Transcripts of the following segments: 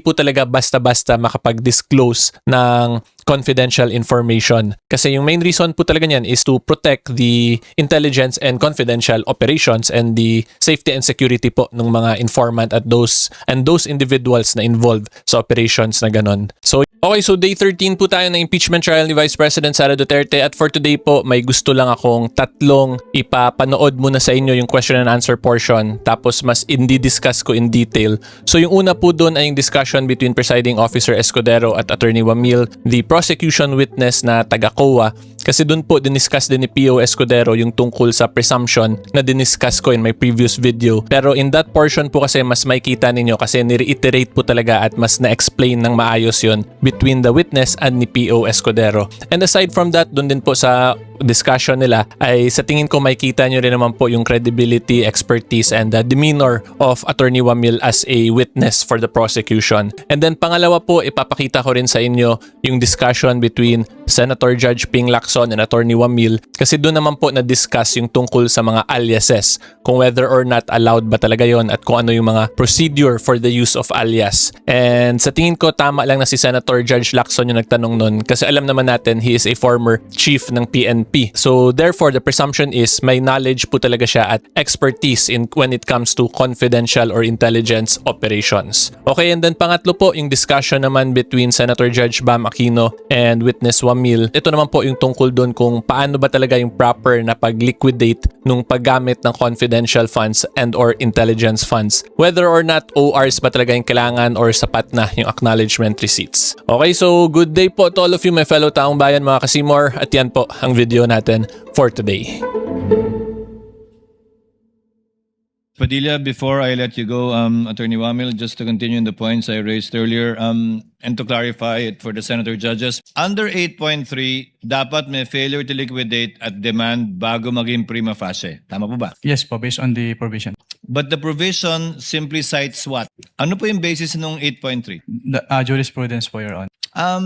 po talaga basta-basta makapag-disclose ng confidential information. Kasi yung main reason po talaga niyan is to protect the intelligence and confidential operations and the safety and security po ng mga informant at those individuals na involved sa operations na ganon. So, okay, so day 13 po tayo ng impeachment trial ni Vice President Sara Duterte at for today po, may gusto lang akong tatlong ipapanood muna sa inyo yung question and answer portion tapos mas discuss ko in detail. So yung una po doon ay yung discussion between Presiding Officer Escudero at Attorney Wamil, the prosecution witness na taga-COA. Kasi doon po diniscuss din ni P.O. Escudero yung tungkol sa presumption na diniscuss ko in my previous video. Pero in that portion po kasi mas makikita ninyo kasi ni-reiterate po talaga at mas na-explain ng maayos yun between the witness and ni P.O. Escudero. And aside from that, doon din po sa discussion nila ay sa tingin ko makikita nyo rin naman po yung credibility, expertise, and the demeanor of Attorney Wamil as a witness for the prosecution. And then pangalawa po, ipapakita ko rin sa inyo yung discussion between Senator Judge Ping Lacson and Attorney Wamil kasi doon naman po na-discuss yung tungkol sa mga aliases, kung whether or not allowed ba talaga yon at kung ano yung mga procedure for the use of alias. And sa tingin ko tama lang na si Senator Judge Lacson yung nagtanong nun kasi alam naman natin he is a former chief ng PNP. So therefore, the presumption is may knowledge po talaga siya at expertise in when it comes to confidential or intelligence operations. Okay, and then pangatlo po yung discussion naman between Senator Judge Bam Aquino and witness Wamil. Ito naman po yung tungkol doon kung paano ba talaga yung proper na pag-liquidate nung paggamit ng confidential funds and or intelligence funds. Whether or not ORs ba talaga yung kailangan or sapat na yung acknowledgement receipts. Okay, so good day po to all of you my fellow taong bayan mga kasimor at yan po ang video natin for today. Padilla, before I let you go, Attorney Wamil, just to continue on the points I raised earlier, and to clarify it for the Senator Judges, under 8.3, dapat may failure to liquidate at demand bago maging prima facie. Tama po ba? Yes po, based on the provision. But the provision simply cites what? Ano po yung basis ng 8.3? The jurisprudence po, Your Honor.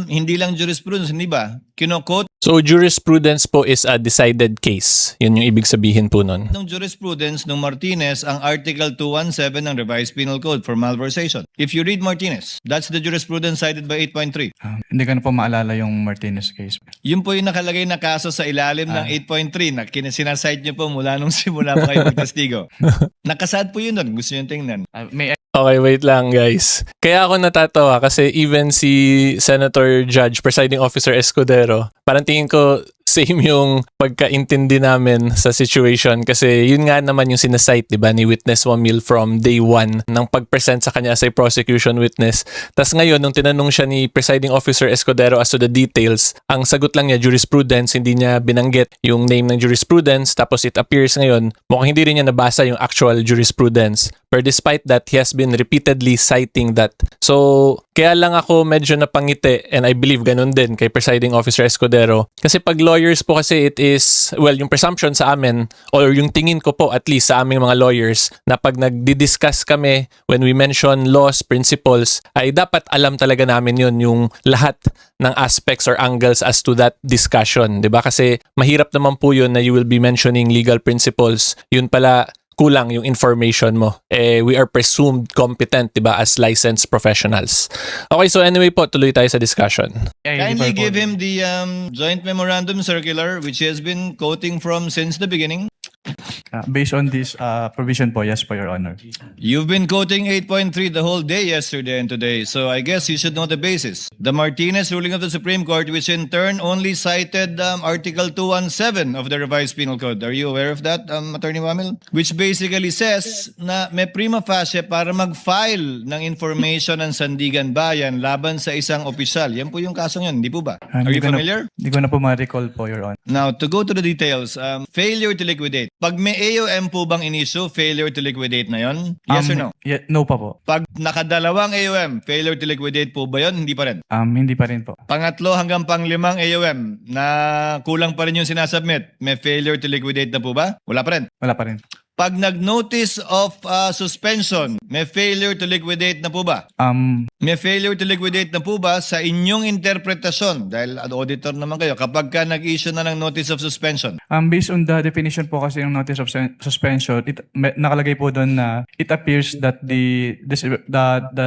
Hindi lang jurisprudence, hindi ba? Kino-quote So jurisprudence po is a decided case. Yun yung ibig sabihin po nun. ng jurisprudence ng Martinez ang Article 217 ng Revised Penal Code for malversation. If you read Martinez, that's the jurisprudence cited by 8.3. Hindi ko na po maalala yung Martinez case. Yun po yung nakalagay na kaso sa ilalim ng 8.3 na sinasite nyo po mula nung simula pa kayo magtestigo. Nakasad po yun doon. Gusto nyo tingnan. May Okay, wait lang guys. Kaya ako natatawa kasi even si Senator Judge, Presiding Officer Escudero, parang tingin ko same yung pagkaintindi namin sa situation kasi yun nga naman yung sinasite, di ba, ni Witness Wamil from day one ng pag-present sa kanya as a prosecution witness. Tas ngayon, nung tinanong siya ni Presiding Officer Escudero as to the details, ang sagot lang niya jurisprudence, hindi niya binanggit yung name ng jurisprudence, tapos it appears ngayon, mukhang hindi rin niya nabasa yung actual jurisprudence. But despite that, he has been repeatedly citing that. So, kaya lang ako medyo napangiti and I believe ganun din kay Presiding Officer Escudero. Kasi pag lawyers po kasi it is, well, yung presumption sa amin or yung tingin ko po at least sa aming mga lawyers na pag nagdi-discuss kami when we mention laws, principles, ay dapat alam talaga namin yun yung lahat ng aspects or angles as to that discussion. Diba? Kasi mahirap naman po yun na you will be mentioning legal principles. Yun pala, kulang yung information mo. We are presumed competent, diba, as licensed professionals. Okay, so anyway po, tuloy tayo sa discussion. Kindly give him the joint memorandum circular which he has been quoting from since the beginning. Based on this provision po, yes po, Your Honor. You've been quoting 8.3 the whole day yesterday and today, so I guess you should know the basis. The Martinez ruling of the Supreme Court, which in turn only cited Article 217 of the Revised Penal Code. Are you aware of that, Attorney Wamil? Which basically says na may prima facie para mag-file ng information ng Sandigan Bayan laban sa isang opisyal. Yan po yung kasong yun, hindi po ba? Are you familiar? Hindi ko na po ma-recall po, Your Honor. Now, to go to the details, failure to liquidate. Pag may AOM po bang in-issue, failure to liquidate na yon? Yes or no? No pa po. Pag nakadalawang AOM, failure to liquidate po ba yon? Hindi pa rin. Hindi pa rin po. Pangatlo hanggang panglimang AOM na kulang pa rin yung sinasubmit, may failure to liquidate na po ba? Wala pa rin. Wala pa rin. Pag nag-notice of suspension, may failure to liquidate na po ba? May failure to liquidate na po ba sa inyong interpretasyon? Dahil auditor naman kayo, kapag ka nag-issue na ng notice of suspension. Based on the definition po kasi ng notice of suspension, nakalagay po doon na it appears that the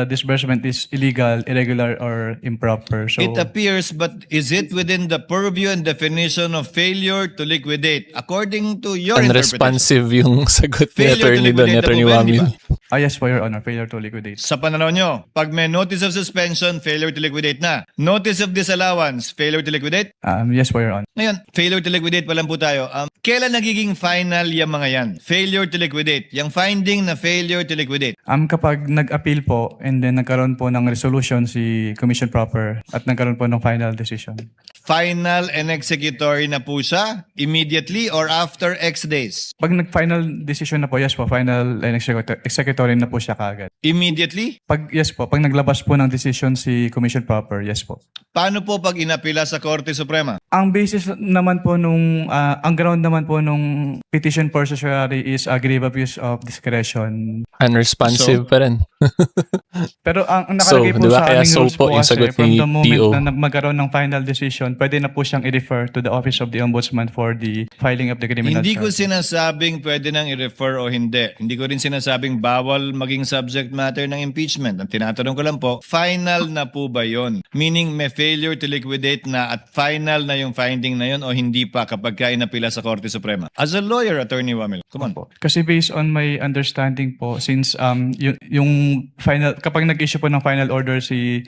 disbursement is illegal, irregular, or improper. So It appears, but is it within the purview and definition of failure to liquidate? According to your interpretation. Unresponsive yung sagot ni Failure to attorney doon, ni liquidate attorney na po ba, di Wamil. ba? yes po, Your Honor, failure to liquidate. Sa pananaw nyo, pag may notice of suspension, failure to liquidate na. Notice of disallowance, failure to liquidate? Yes po, Your Honor. Ngayon, failure to liquidate pa lang po tayo. Kailan nagiging final yung mga yan? Failure to liquidate. Yung finding na failure to liquidate. Kapag nag-appeal po and then nagkaroon po ng resolution si Commission Proper at nagkaroon po ng final decision. Final and executory na po siya immediately or after X days? Pag nag-final decision na po, yes po, final and executory na po siya kaagad. Immediately? Yes po, pag naglabas po ng decision si Commission Proper, yes po. Paano po pag inapila sa Korte Suprema? Ang basis naman po ang ground naman po nung petition for certiorari is a grave abuse of discretion. Unresponsive So? pa rin. Pero ang nakalagay So, po di ba sa kaya aming so rules po po yung kasi sagot from ni the moment PO? na magkaroon ng final decision, pwede na po siyang i-refer to the Office of the Ombudsman for the filing of the criminal Hindi ko charge. sinasabing pwede nang i-refer o hindi. Hindi ko rin sinasabing bawal maging subject matter ng impeachment. Ang tinatanong ko lang po, final na po ba yon? Meaning may failure to liquidate na at final na yung finding na yon o hindi pa kapag ka inapila sa Korte Suprema? As a lawyer, Attorney Wamil, come on. Po. Kasi based on my understanding po, since yung final, kapag nag-issue po ng final order si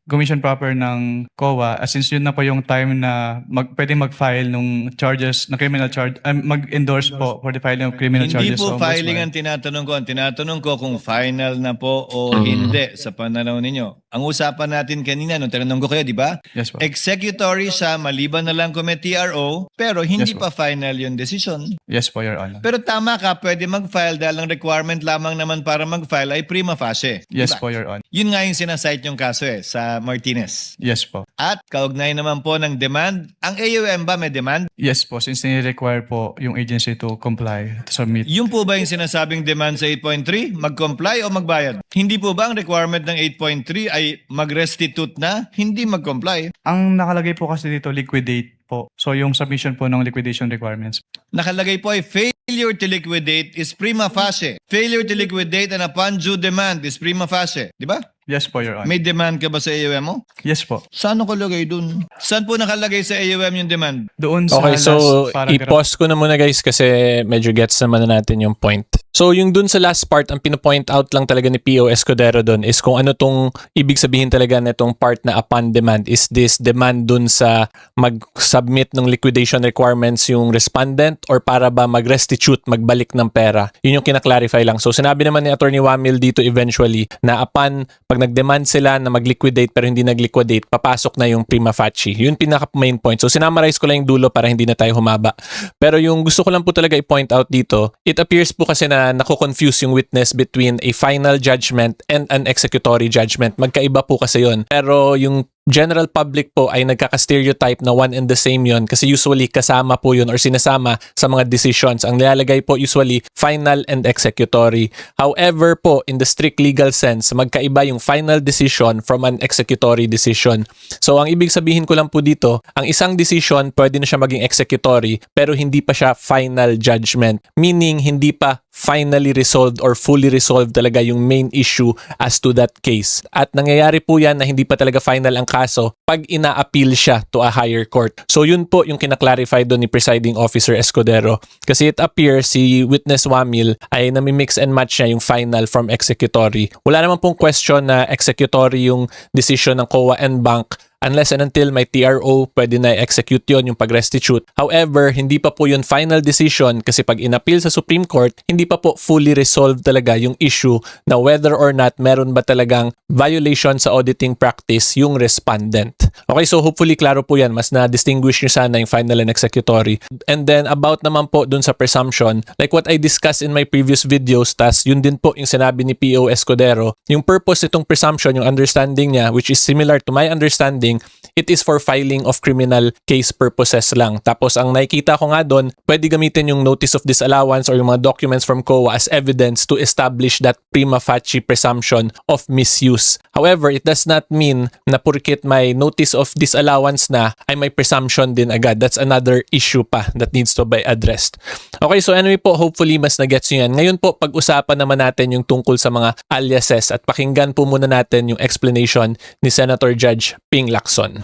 Commission Proper ng COA, since yun na po yung time na pwede mag-file ng charges, na criminal charge, mag-endorse po for the filing of criminal Hindi charges. po sa filing Ombudsman. ang tinatanong ko. Ang tinatanong ko kung final na po o hindi sa pananaw ninyo. Ang usapan natin kanina, nung tinanong ko kayo, di ba? Yes po. Executory siya, maliban na lang kung may TRO, pero hindi Yes, pa final yung decision. Yes po, Your Honor. Pero tama ka, pwede mag-file dahil ang requirement lamang naman para mag-file ay prima facie. Yes Diba? po, Your Honor. Yun nga yung sinasite yung kaso sa Martinez. Yes po. At kaugnay naman po ng demand, ang AUM ba may demand? Yes po, since nire-require po yung agency to comply, to submit. Yung po ba yung sinasabing demand sa 8.3? Mag-comply o magbayad? Hindi po ba ang requirement ng 8.3 ay mag-restitute na? Hindi mag-comply. Ang nakalagay po kasi dito, liquidate po. So yung submission po ng liquidation requirements. Nakalagay po ay failure to liquidate is prima facie. Failure to liquidate and upon due demand is prima facie. Di ba? Yes po, Your Honor. May demand ka ba sa AUM mo? Yes po. Saan nakalagay dun? Saan po nakalagay sa AUM yung demand? Doon sa Okay, so last paragraph. i-pause ko na muna guys kasi medyo gets naman na natin yung point. So yung dun sa last part, ang pinopoint out lang talaga ni P.O. Escudero dun is kung ano tong ibig sabihin talaga na itong part na upon demand. Is this demand dun sa mag-submit ng liquidation requirements yung respondent or para ba mag-restitute, magbalik ng pera? Yun yung kinaklarify lang. So sinabi naman ni Attorney Wamil dito eventually na upon pag nag-demand sila na mag-liquidate pero hindi nag-liquidate, papasok na yung prima facie. Yun pinaka main point. So sinamarize ko lang yung dulo para hindi na tayo humaba. Pero yung gusto ko lang po talaga i-point out dito, it appears po kasi na nako-confuse yung witness between a final judgment and an executory judgment. Magkaiba po kasi yun. Pero yung general public po ay nagkaka-stereotype na one and the same yun kasi usually kasama po yun or sinasama sa mga decisions. Ang nilalagay po usually final and executory. However po, in the strict legal sense, magkaiba yung final decision from an executory decision. So ang ibig sabihin ko lang po dito, ang isang decision pwede na siya maging executory pero hindi pa siya final judgment. Meaning hindi pa finally resolved or fully resolved talaga yung main issue as to that case. At nangyayari po yan na hindi pa talaga final ang kaso pag ina-appeal siya to a higher court. So yun po yung kinaklarify doon ni Presiding Officer Escudero. Kasi it appears si Witness Wamil ay nami-mix and match niya yung final from executory. Wala naman pong question na executory yung decision ng COA and bank unless and until may TRO, pwede na i-execute yun, yung pag-restitute. However, hindi pa po yun final decision kasi pag inappeal sa Supreme Court, hindi pa po fully resolved talaga yung issue na whether or not meron ba talagang violation sa auditing practice yung respondent. Okay, so hopefully klaro po yan. Mas na-distinguish nyo sana yung final and executory. And then about naman po dun sa presumption, like what I discussed in my previous videos, tas yun din po yung sinabi ni P.O. Escudero, yung purpose nitong presumption, yung understanding niya, which is similar to my understanding, it is for filing of criminal case purposes lang. Tapos ang nakikita ko nga doon, pwede gamitin yung notice of disallowance or yung mga documents from COA as evidence to establish that prima facie presumption of misuse. However, it does not mean na purkit may notice of disallowance na ay may presumption din agad. That's another issue pa that needs to be addressed. Okay, so anyway po, hopefully mas na-gets nyo yan. Ngayon po, pag-usapan naman natin yung tungkol sa mga aliases at pakinggan po muna natin yung explanation ni Senator Judge Ping Lacson.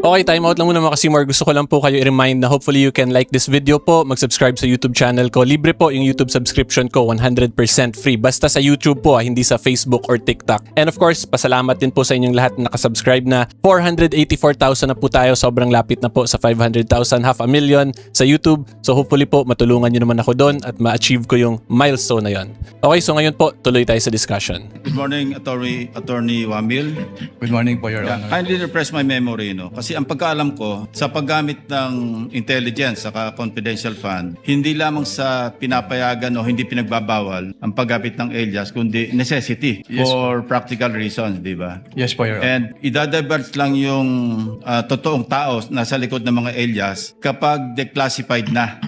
Okay, time out lang muna mga Kasimor. Gusto ko lang po kayo i-remind na hopefully you can like this video po, mag-subscribe sa YouTube channel ko. Libre po yung YouTube subscription ko, 100% free. Basta sa YouTube po, hindi sa Facebook or TikTok. And of course, pasalamat din po sa inyong lahat na nakasubscribe na. 484,000 na po tayo. Sobrang lapit na po sa 500,000, 500,000 sa YouTube. So hopefully po, matulungan nyo naman ako doon at ma-achieve ko yung milestone na yon. Okay, so ngayon po, tuloy tayo sa discussion. Good morning, Attorney Wamil. Good morning po, Your Honor. Kindly refresh my memory, no? Kasi ang pagkaalam ko, sa paggamit ng intelligence saka confidential fund, hindi lamang sa pinapayagan o hindi pinagbabawal ang paggamit ng alias, kundi necessity Yes, for practical reasons, di ba? Yes po, Your Honor. And idadivert lang yung totoong tao nasa likod ng mga alias kapag declassified na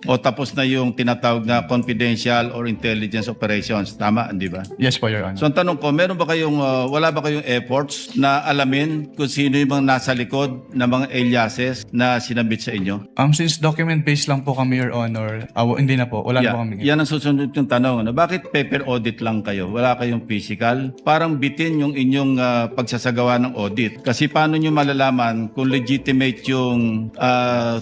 o tapos na yung tinatawag na confidential or intelligence operations. Tama, di ba? Yes po, Your Honor. So ang tanong ko, wala ba kayong efforts na alamin kung sino yung mga nasa likod ng mga aliases na sinabit sa inyo? Since document-based lang po kami, Your Honor, hindi na po. Wala na po kami. Yan ang susunod yung tanong. Ano? Bakit paper audit lang kayo? Wala kayong physical? Parang bitin yung inyong pagsasagawa ng audit. Kasi paano nyo malalaman kung legitimate yung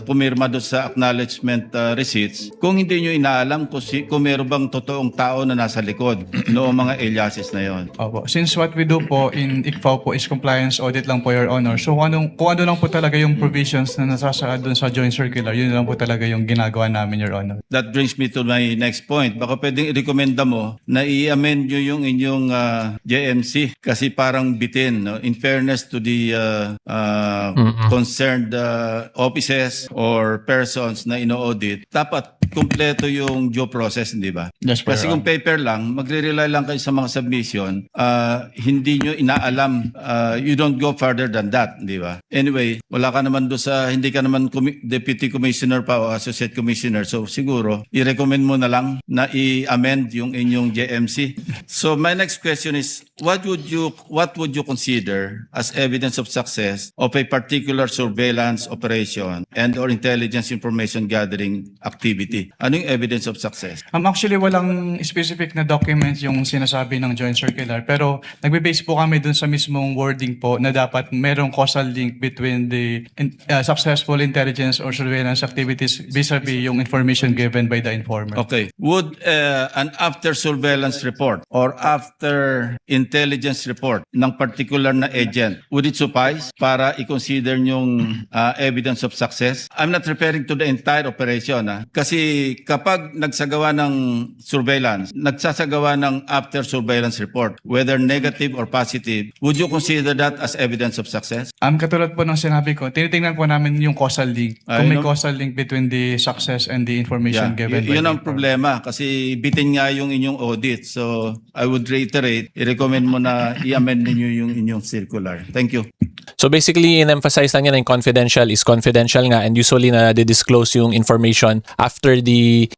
pumirma doon sa acknowledgement receipts kung hindi nyo inaalam kung meron bang totoong tao na nasa likod noong mga aliases na yon? Opo. Since what we do po in ICFAO po is compliance audit lang po, Your Honor. So kung ano lang po talaga yung provisions na nasasaad doon sa joint circular, yun lang po talaga yung ginagawa namin, Your Honor. That brings me to my next point. Baka pwedeng i-recommenda mo na i-amend nyo yung inyong JMC kasi parang bitin. No? In fairness to the concerned offices or persons na ino-audit, dapat kumpleto yung due process, hindi ba? Yes, po, Kasi Your kung paper lang, magre-rely lang kayo sa mga submission, hindi nyo inaalam, you don't go further than that, di ba? Anyway, wala ka naman doon hindi ka naman deputy commissioner pa o associate commissioner, so siguro, i-recommend mo na lang na i-amend yung inyong JMC. So my next question is, what would you consider as evidence of success of a particular surveillance operation and or intelligence information gathering activity? Ano yung evidence of success? Actually, walang specific na document yung sinasabi ng joint circular, pero nagbe-base po kami dun sa mismong wording po na dapat merong causal link between the successful intelligence or surveillance activities vis-a-vis yung information given by the informer. Okay. Would an after surveillance report or after intelligence report ng particular na agent, would it suffice para i-consider yung evidence of success? I'm not referring to the entire operation. Kasi kapag nagsagawa ng surveillance, nagsasagawa ng after surveillance report, whether negative or positive, would you consider that as evidence of success? Katulad po ng sinabi ko, tinitingnan po namin yung causal link. Kung may Yun ang- causal link between the success and the information given by Yun the ang informer. problema kasi bitin nga yung inyong audit. So I would reiterate, i-recommend mo na i-amend ninyo yung inyong circular. Thank you. So basically, in-emphasize lang yan na yung confidential is confidential nga and usually na disclose yung information after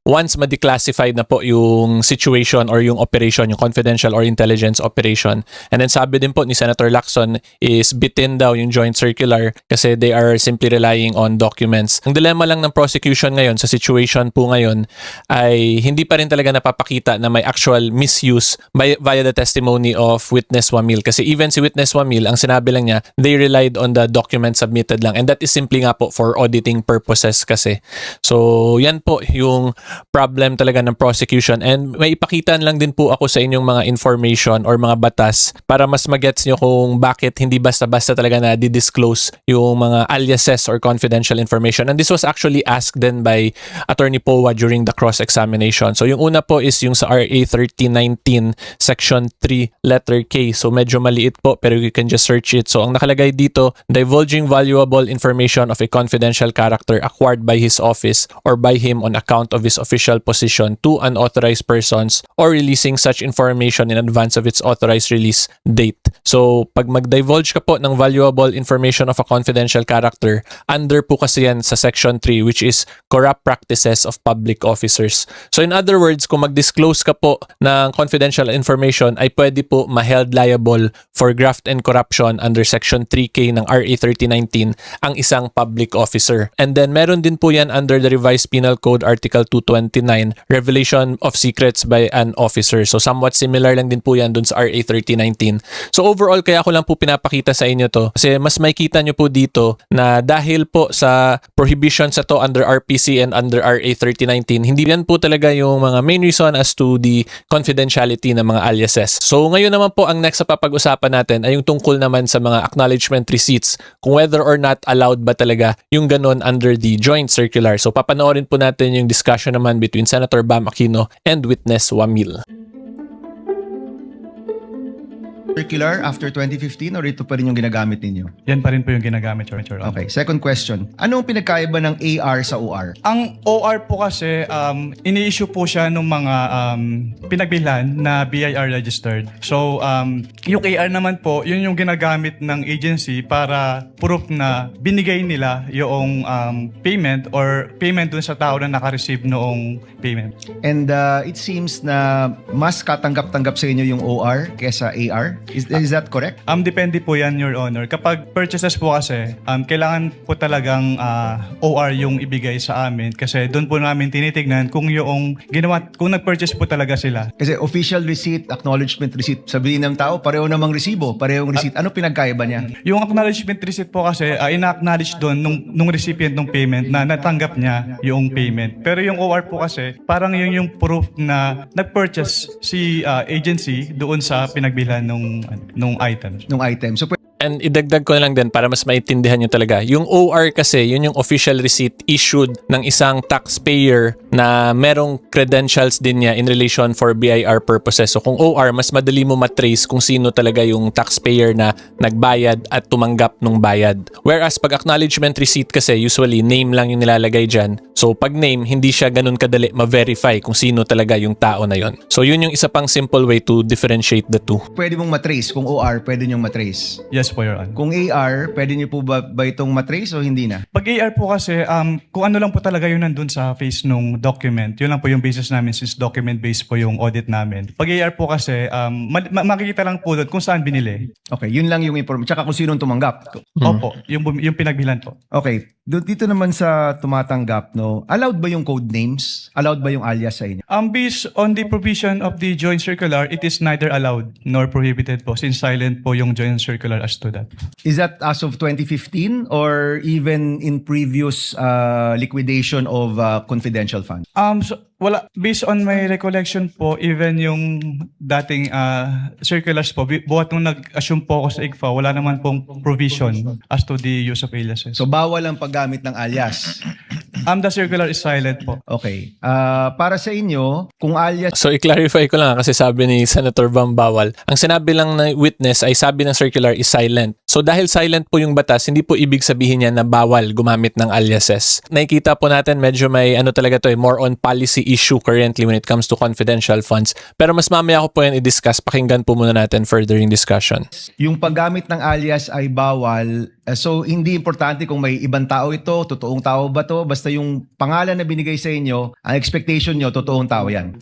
once ma-declassified na po yung situation or yung operation, yung confidential or intelligence operation. And then sabi din po ni Senator Lacson is bitin daw yung joint circular kasi they are simply relying on documents. Ang dilemma lang ng prosecution ngayon sa situation po ngayon ay hindi pa rin talaga napapakita na may actual misuse via the testimony of Witness Wamil. Kasi even si Witness Wamil, ang sinabi lang niya, they they relied on the document submitted lang. And that is simply nga po for auditing purposes kasi. So, yan po yung problem talaga ng prosecution. And may ipakita lang din po ako sa inyong mga information or mga batas para mas magets nyo kung bakit hindi basta-basta talaga na di-disclose yung mga aliases or confidential information. And this was actually asked then by Attorney Powa during the cross-examination. So, yung una po is yung sa RA 3019 Section 3 letter K. So, medyo maliit po pero you can just search it. So, ang nakalagay dito, divulging valuable information of a confidential character acquired by his office or by him on account of his official position to unauthorized persons or releasing such information in advance of its authorized release date. So, pag mag-divulge ka po ng valuable information of a confidential character, under po kasi yan sa Section 3 which is corrupt practices of public officers. So, in other words, kung mag-disclose ka po ng confidential information ay pwede po ma-held liable for graft and corruption under Section 3K ng RA 3019 ang isang public officer. And then meron din po yan under the Revised Penal Code Article 229, revelation of secrets by an officer. So somewhat similar lang din po yan dun sa RA 3019. So overall, kaya ko lang po pinapakita sa inyo to kasi mas makikita nyo po dito na dahil po sa prohibition sa to under RPC and under RA 3019, hindi yan po talaga yung mga main reason as to the confidentiality ng mga aliases. So ngayon naman po ang next sa papag-usapan natin ay yung tungkol naman sa mga acknowledgement receipts kung whether or not allowed ba talaga yung ganon under the joint circular. So papanoorin po natin yung discussion naman between Senator Bam Aquino and witness Wamil. Circular after 2015 or ito pa rin yung ginagamit ninyo? Yan pa rin po yung ginagamit, Your Honor. Okay, second question. Anong pinagkaiba ng AR sa OR? Ang OR po kasi, ini-issue po siya ng mga pinagbilhan na BIR registered. So, yung AR naman po, yun yung ginagamit ng agency para proof na binigay nila yung payment or payment dun sa tao na naka-receive noong payment. And it seems na mas katanggap-tanggap sa inyo yung OR kesa AR? Is that correct? Depende po yan, Your Honor. Kapag purchases po kasi, kailangan po talagang OR yung ibigay sa amin kasi doon po namin tinitignan kung yung ginawa, kung nag-purchase po talaga sila. Kasi official receipt, acknowledgement receipt, sabihin ng tao, pareho namang resibo, parehong receipt. Ano pinagkaiba niya? Yung acknowledgement receipt po kasi, ina-acknowledge doon nung recipient ng payment na natanggap niya yung payment. Pero yung OR po kasi, parang yun yung proof na nag-purchase si agency doon sa pinagbilhan nung item. Nung item. So, And idagdag ko na lang din para mas maintindihan nyo talaga. Yung OR kasi, yun yung official receipt issued ng isang taxpayer na merong credentials din niya in relation for BIR purposes. So kung OR, mas madali mo matrace kung sino talaga yung taxpayer na nagbayad at tumanggap ng bayad. Whereas pag acknowledgement receipt kasi, usually name lang yung nilalagay dyan. So pag name, hindi siya ganun kadali ma-verify kung sino talaga yung tao na yon. So yun yung isa pang simple way to differentiate the two. pwede mong matrace. Kung OR, pwede nyong matrace. Yes po, Your Honor. Kung AR, pwede niyo po ba itong matrace o hindi na? Pag AR po kasi, kung ano lang po talaga yun nandun sa face nung document, yun lang po yung basis namin since document-based po yung audit namin. Pag AR po kasi, makikita lang po doon kung saan binili. Okay, yun lang yung information. Tsaka kung sinong tumanggap. Opo, yung pinagbilan po. Okay, dito naman sa tumatanggap, no, allowed ba yung code names? Allowed ba yung alias sa inyo? Based on the provision of the joint circular, it is neither allowed nor prohibited po since silent po yung joint circular as to that. Is that as of 2015 or even in previous liquidation of confidential funds? So, wala. Based on my recollection po, even yung dating circulars po, buhat nung nag-assume po ako sa ICFA, wala naman pong provision as to the use of aliases. So bawal ang paggamit ng alias. The circular is silent po. Okay. Para sa inyo, kung alias So i-clarify ko lang kasi sabi ni Senator Bam bawal. Ang sinabi lang ng witness ay sabi ng circular is silent. So dahil silent po yung batas, hindi po ibig sabihin niya na bawal gumamit ng aliases. Nakikita po natin medyo may talaga to more on policy issue currently when it comes to confidential funds. Pero mas mamaya ko po yan i-discuss. Pakinggan po muna natin further yung discussion. yung paggamit ng alias ay bawal, so hindi importante kung may ibang tao ito, totoong tao ba to, basta yung pangalan na binigay sa inyo, ang expectation nyo, totoong tao yan.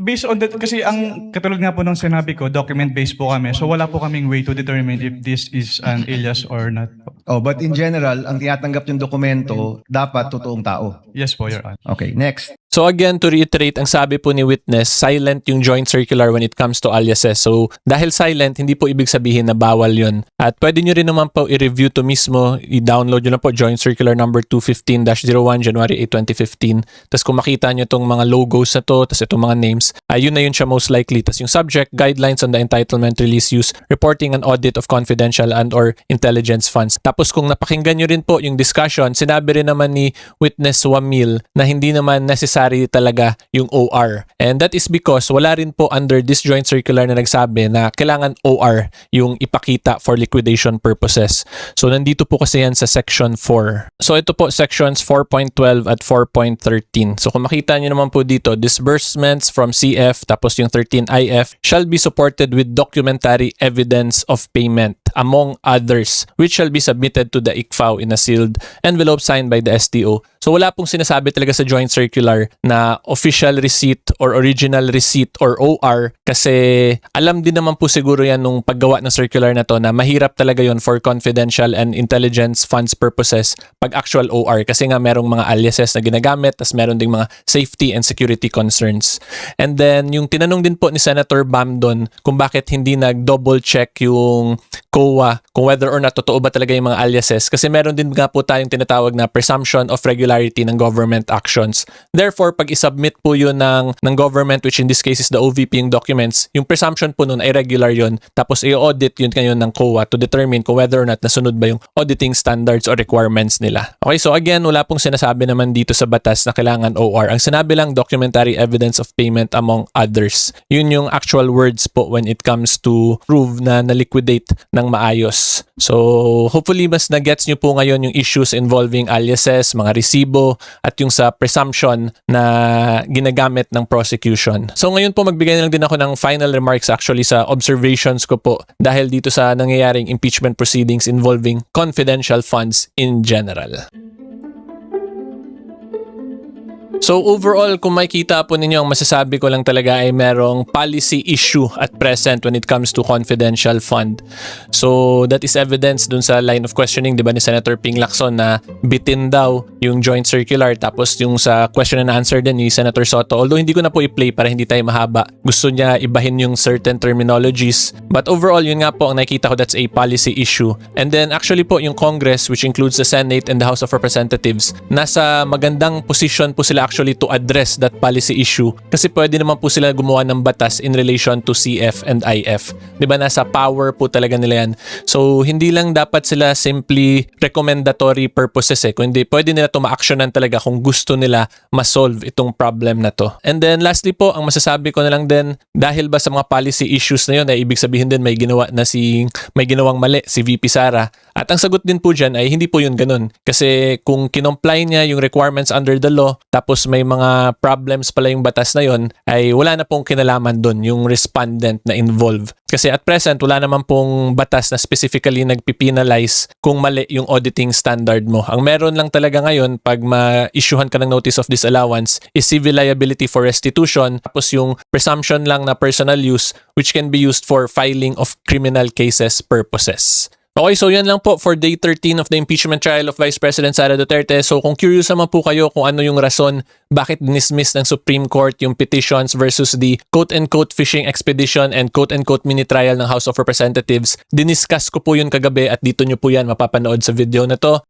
Based on that, kasi ang katulad nga po nung sinabi ko, document-based po kami. So wala po kaming way to determine if this is an alias or not. But in general, ang tinatanggap yung dokumento, dapat totoong tao. Yes po, Your Honor. Okay, next. So again, to reiterate, ang sabi po ni witness, silent yung joint circular when it comes to aliases. So dahil silent, hindi po ibig sabihin na bawal yun. At pwede nyo rin naman po i-review to mismo, i-download nyo na po joint circular number 215-01 January 8, 2015. Tapos kung makita nyo itong mga logos na to, tapos itong mga names, ayun na yun siya most likely. Tapos yung subject, guidelines on the entitlement, release, use, reporting and audit of confidential and or intelligence funds. Tapos kung napakinggan nyo rin po yung discussion, sinabi rin naman ni witness Wamil na hindi naman necessary talaga yung OR. And that is because wala rin po under this joint circular na nagsabi na kailangan OR yung ipakita for liquidation purposes. So nandito po kasi yan sa section 4. So ito po sections 4.12 at 4.13. So kung makita nyo naman po dito, disbursements from CF tapos yung 13IF shall be supported with documentary evidence of payment among others which shall be submitted to the ICFAO in a sealed envelope signed by the STO. So wala pong sinasabi talaga sa joint circular na official receipt or original receipt or OR kasi alam din naman po siguro yan nung paggawa ng circular na to na mahirap talaga yon for confidential and intelligence funds purposes pag actual OR kasi nga merong mga aliases na ginagamit tas meron ding mga safety and security concerns. And then yung tinanong din po ni Senator Bam doon kung bakit hindi nag-double check yung COA kung whether or not totoo ba talaga yung mga aliases kasi meron din nga po tayong tinatawag na presumption of regularity ng government actions. Therefore, pag isubmit po yun ng government, which in this case is the OVP yung documents, yung presumption po nun ay regular yun. Tapos i-audit yun ngayon ng COA to determine kung whether or not nasunod ba yung auditing standards or requirements nila. Okay, so again, wala pong sinasabi naman dito sa batas na kailangan OR. Ang sinabi lang, documentary evidence of payment among others. Yun yung actual words po when it comes to prove na na-liquidate ng maayos. So, hopefully mas na-gets nyo po ngayon yung issues involving aliases, mga resibo, at yung sa presumption na ginagamit ng prosecution. So, ngayon po magbigay lang din ako ng final remarks actually sa observations ko po dahil dito sa nangyayaring impeachment proceedings involving confidential funds in general. So overall, kung makikita po ninyo, ang masasabi ko lang talaga ay merong policy issue at present when it comes to confidential fund. So that is evidence dun sa line of questioning, di ba, ni Senator Ping Lacson na bitin daw yung joint circular. Tapos yung sa question and answer din ni Senator Soto. Although hindi ko na po i-play para hindi tayo mahaba. Gusto niya ibahin yung certain terminologies. But overall, yun nga po ang nakikita ko, that's a policy issue. And then actually po yung Congress, which includes the Senate and the House of Representatives, nasa magandang position po sila actually to address that policy issue kasi pwede naman po sila gumawa ng batas in relation to CF and IF. Diba, nasa power po talaga nila yan. So, hindi lang dapat sila simply recommendatory purposes kundi pwede nila ito ma-actionan talaga kung gusto nila ma-solve itong problem na to. And then, lastly po, ang masasabi ko na lang din, dahil ba sa mga policy issues na yun, ay ibig sabihin din may ginawang mali si VP Sara. At ang sagot din po dyan ay hindi po yun ganun. Kasi kung kinomply niya yung requirements under the law, tapos may mga problems pala yung batas na yun, ay wala na pong kinalaman dun yung respondent na involved. Kasi at present, wala naman pong batas na specifically nagpipinalize kung mali yung auditing standard mo. Ang meron lang talaga ngayon, pag ma-issuehan ka ng notice of disallowance, is civil liability for restitution, tapos yung presumption lang na personal use, which can be used for filing of criminal cases purposes. Okay, so yan lang po for day 13 of the impeachment trial of Vice President Sara Duterte. So kung curious naman po kayo kung ano yung rason bakit dismiss ng Supreme Court yung petitions versus the quote-unquote fishing expedition and quote-unquote mini trial ng House of Representatives, diniscuss ko po yun kagabi at dito nyo po yan mapapanood sa video na to.